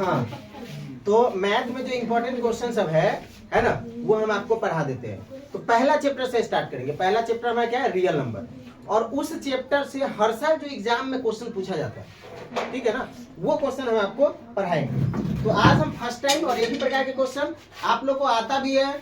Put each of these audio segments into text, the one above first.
हाँ, तो मैथ में जो इम्पोर्टेंट क्वेश्चन सब है ना, वो हम आपको पढ़ा देते हैं। तो पहला चैप्टर से स्टार्ट करेंगे। पहला चैप्टर में क्या है, रियल नंबर, और उस चैप्टर से हर साल जो एग्जाम में क्वेश्चन पूछा जाता है, ठीक है ना, वो क्वेश्चन हम आपको पढ़ाएंगे। तो आज हम फर्स्ट टाइम और एक ही प्रकार के क्वेश्चन आप लोग को आता भी है,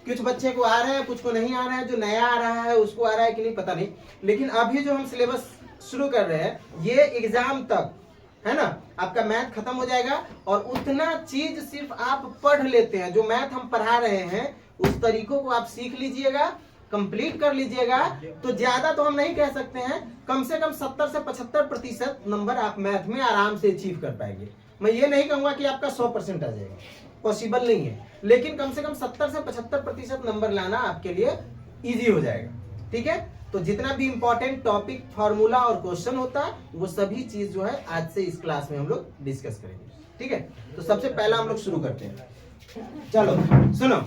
कुछ बच्चे को आ रहे हैं, कुछ को नहीं आ रहा है, जो नया आ रहा है उसको आ रहा है कि नहीं पता नहीं, लेकिन अभी जो हम सिलेबस शुरू कर रहे हैं ये एग्जाम तक है ना, आपका मैथ खत्म हो जाएगा, और उतना चीज सिर्फ आप पढ़ लेते हैं, जो मैथ हम पढ़ा रहे हैं उस तरीकों को आप सीख लीजिएगा, कंप्लीट कर लीजिएगा, तो ज्यादा तो हम नहीं कह सकते हैं, कम से कम 70 से 75% नंबर आप मैथ में आराम से अचीव कर पाएंगे। मैं ये नहीं कहूंगा कि आपका 100% आ जाएगा, पॉसिबल नहीं है, लेकिन कम से कम 70 से 75% नंबर लाना आपके लिए इजी हो जाएगा, ठीक है। तो जितना भी इंपॉर्टेंट टॉपिक, फॉर्मूला और क्वेश्चन होता है वो सभी चीज जो है आज से इस क्लास में हम लोग डिस्कस करेंगे, ठीक है। तो सबसे पहला हम लोग शुरू करते हैं, चलो सुनो।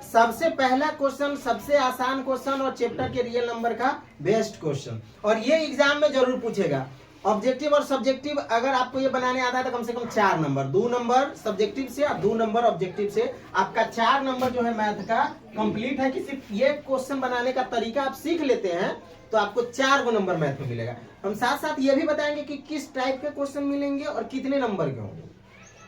सबसे पहला क्वेश्चन, सबसे आसान क्वेश्चन और चैप्टर के रियल नंबर का बेस्ट क्वेश्चन, और ये एग्जाम में जरूर पूछेगा। ऑब्जेक्टिव और सब्जेक्टिव अगर आपको ये बनाने आता है तो कम से कम 4 नंबर, 2 नंबर सब्जेक्टिव से और 2 नंबर ऑब्जेक्टिव से, आपका 4 नंबर जो है मैथ का कंप्लीट है कि सिर्फ ये क्वेश्चन बनाने का तरीका आप सीख लेते हैं तो आपको 4 नंबर मैथ में मिलेगा। हम साथ साथ ये भी बताएंगे कि किस टाइप के क्वेश्चन मिलेंगे और कितने नंबर के होंगे,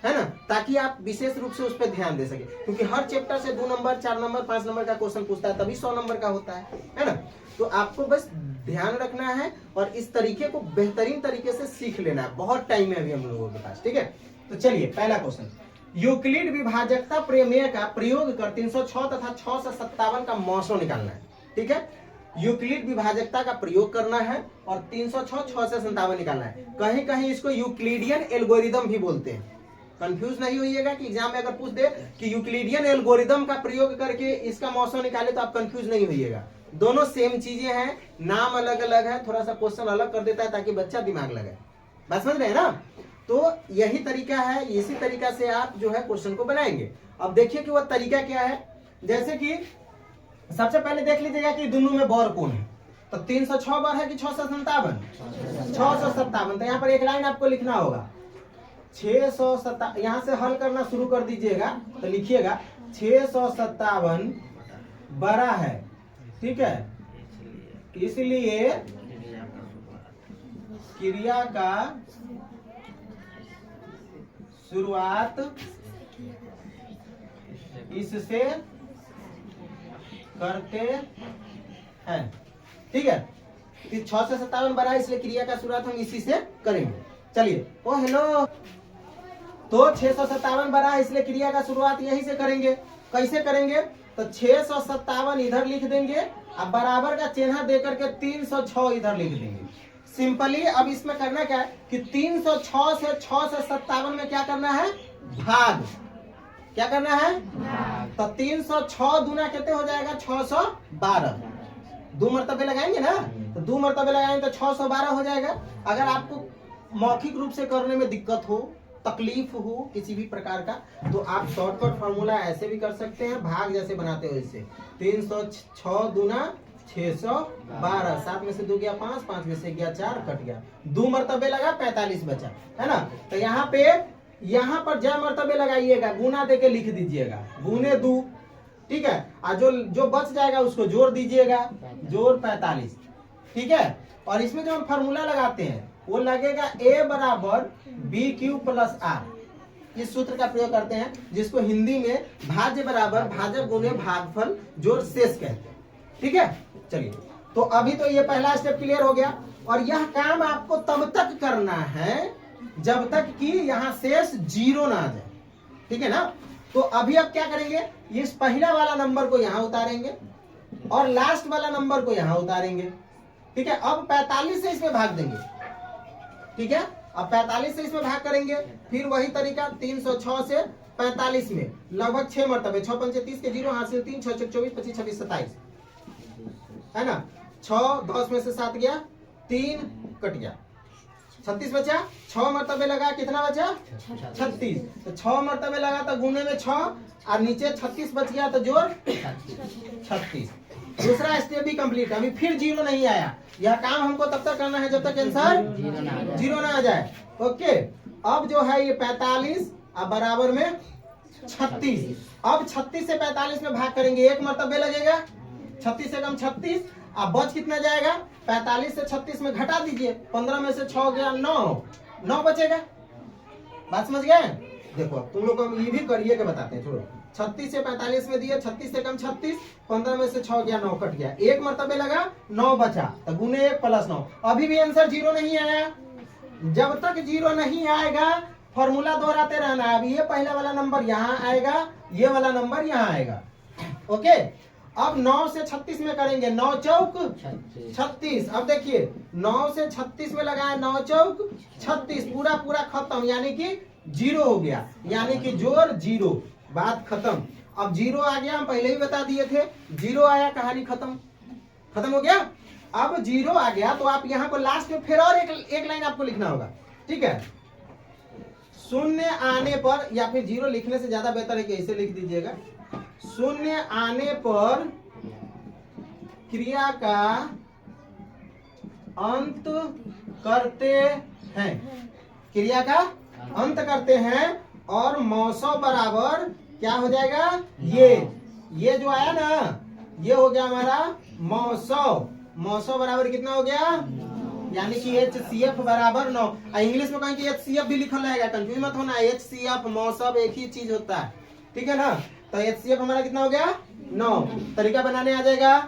है ना, ताकि आप विशेष रूप से उस पर ध्यान दे सके, क्योंकि हर चैप्टर से 2 नंबर, 4 नंबर, 5 नंबर का क्वेश्चन पूछता है, तभी 100 नंबर का होता है ना। तो आपको बस ध्यान रखना है और इस तरीके को बेहतरीन तरीके से सीख लेना है। बहुत टाइम है अभी हम लोगों के पास, ठीक है। तो चलिए पहला क्वेश्चन, यूक्लिड विभाजकता प्रमेय का प्रयोग कर 306 तथा 6 से 57 का मौसो निकालना है, ठीक है। यूक्लिड विभाजकता का प्रयोग करना है और 306, 6 से 57 निकालना है। कहीं कहीं इसको यूक्लिडियन एल्गोरिदम भी बोलते हैं, कंफ्यूज नहीं होइएगा कि एग्जाम में अगर पूछ दे कि यूक्लिडियन एल्गोरिदम का प्रयोग करके इसका मौसम निकाले तो आप कंफ्यूज नहीं होइएगा। दोनों सेम चीजें हैं, नाम अलग अलग है, थोड़ा सा क्वेश्चन अलग कर देता है ताकि बच्चा दिमाग लगाए, बात समझ रहे हैं ना। तो यही तरीका है, इसी तरीका से आप जो है क्वेश्चन को बनाएंगे। अब देखिए कि वह तरीका क्या है। जैसे कि सबसे पहले देख लीजिएगा कि दोनों में बौर कौन है, तो 306 बार है कि 657, 657। तो यहाँ पर एक लाइन आपको लिखना होगा 657, यहाँ से हल करना शुरू कर दीजिएगा, तो लिखिएगा 657 बड़ा है, ठीक है, इसलिए क्रिया का शुरुआत इससे करते हैं, ठीक है। 6 से 57 बड़ा है इसलिए क्रिया का शुरुआत हम इसी से करेंगे। चलिए, ओ हेलो, तो 657 बड़ा है इसलिए क्रिया का शुरुआत यही से करेंगे। कैसे करेंगे, तो 657 इधर लिख देंगे अब बराबर का चिन्ह देकर के 306 इधर लिख देंगे। सिंपली अब इसमें करना क्या है कि 306 से 6 से 57 में क्या करना है, भाग। क्या करना है, तो 306 दूना कितने हो जाएगा, 612। 2 मरतबे लगाएंगे ना, तो 2 मरतबे लगाएंगे तो 612 हो जाएगा। अगर आपको मौखिक रूप से करने में दिक्कत हो, तकलीफ हो किसी भी प्रकार का, तो आप शॉर्टकट फार्मूला ऐसे भी कर सकते हैं, भाग जैसे बनाते हो इससे। 306 दूना 612, 7 में से 2 गया 5, 5 में से गया 4, कट गया। 2 मरतबे लगा 45 बचा, है ना। तो यहाँ पर जय मरतबे लगाइएगा, गुना देके लिख दीजिएगा, गुने 2, ठीक है। और जो बच जाएगा उसको जोड़ दीजिएगा, जोड़ 45, ठीक है। और इसमें जो हम फार्मूला लगाते हैं वो लगेगा A बराबर BQ प्लस R। इस सूत्र का प्रयोग करते हैं जिसको हिंदी में भाज्य बराबर भाजक गुणे भागफल जोड़ शेष कहते हैं, ठीक है। चलिए, तो अभी तो ये पहला स्टेप क्लियर हो गया, और यह काम आपको तब तक करना है जब तक कि यहाँ शेष 0 ना आ जाए, ठीक है ना। तो अभी आप क्या करेंगे, इस पहला वाला नंबर को यहाँ उतारेंगे और लास्ट वाला नंबर को यहाँ उतारेंगे, ठीक है। अब 45 से इसमें भाग देंगे, ठीक है। अब 45 से इसमें भाग करेंगे, फिर वही तरीका 306 से 45 में लगभग 6 मरतबे, 6 पंचे 30 के 0 हासिल 3, 6 6 24, 25 26 27, है ना। 6 10 में से 7 गया, 3 कट गया, 36 बचा। 6 मरतबे लगा, कितना बचा, 36। तो 6 मरतबे लगा तो गुने में 6 और नीचे 36 बच गया तो जोड़ 36। दूसरा स्टेप भी कंप्लीट। अभी फिर 0 नहीं आया, यह काम हमको तब तक करना है जब तक आंसर 0 ना आ जाए, ओके। अब जो है ये 45 अब बराबर में 36। अब 36 से 45 में भाग करेंगे, एक मरतबे लगेगा, 36 से कम 36। अब बच कितना जाएगा, 45 से 36 में घटा दीजिए, 15 में से 6 गया 9 बचेगा। बात समझ गए? देखो तुम लोग हम ये भी करिए के बताते हैं, छोड़ो। 36 से 45 में दिए, 36 से कम 36, 15 में से 6 गया 9 कट गया, एक मरतबे लगा 9 बचा, तो गुने 1 प्लस 9। अभी भी आंसर 0 नहीं आया। जब तक 0 नहीं आएगा फॉर्मूला दोहराते रहना है। अब ये पहला वाला नंबर यहाँ आएगा, ये वाला नंबर यहाँ आएगा। ओके, अब 9 से 36 में करेंगे, 9 चौक 36। अब देखिए 9 से 36 में लगाए, 9 चौक 36, पूरा पूरा खत्म, यानी कि 0 हो गया, यानी कि जोड़ 0, बात खत्म। अब 0 आ गया, हम पहले ही बता दिए थे, 0 आया, कहानी खत्म हो गया। अब 0 आ गया तो आप यहाँ को लास्ट में फिर और एक लाइन आपको लिखना होगा, ठीक है। शून्य आने पर, या फिर 0 लिखने से ज्यादा बेहतर है कि ऐसे लिख दीजिएगा, शून्य आने पर क्रिया का अंत करते हैं, क्रिया का अंत करते हैं, और मौसौ बराबर क्या हो जाएगा, ये जो आया ना, ये हो गया हमारा मौसौ बराबर कितना हो गया, यानी कि HCF बराबर 9। इंग्लिश में कहेंगे HCF भी लिखा रहेगा, कंफ्यूज मत होना, HCF मौसम एक ही चीज होता है, ठीक है ना। तो HCF हमारा कितना हो गया 9। तरीका बनाने आ जाएगा।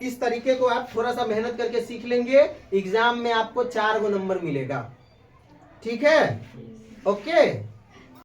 इस तरीके को आप थोड़ा सा मेहनत करके सीख लेंगे, एग्जाम में आपको 4 नंबर मिलेगा, ठीक है। ओके।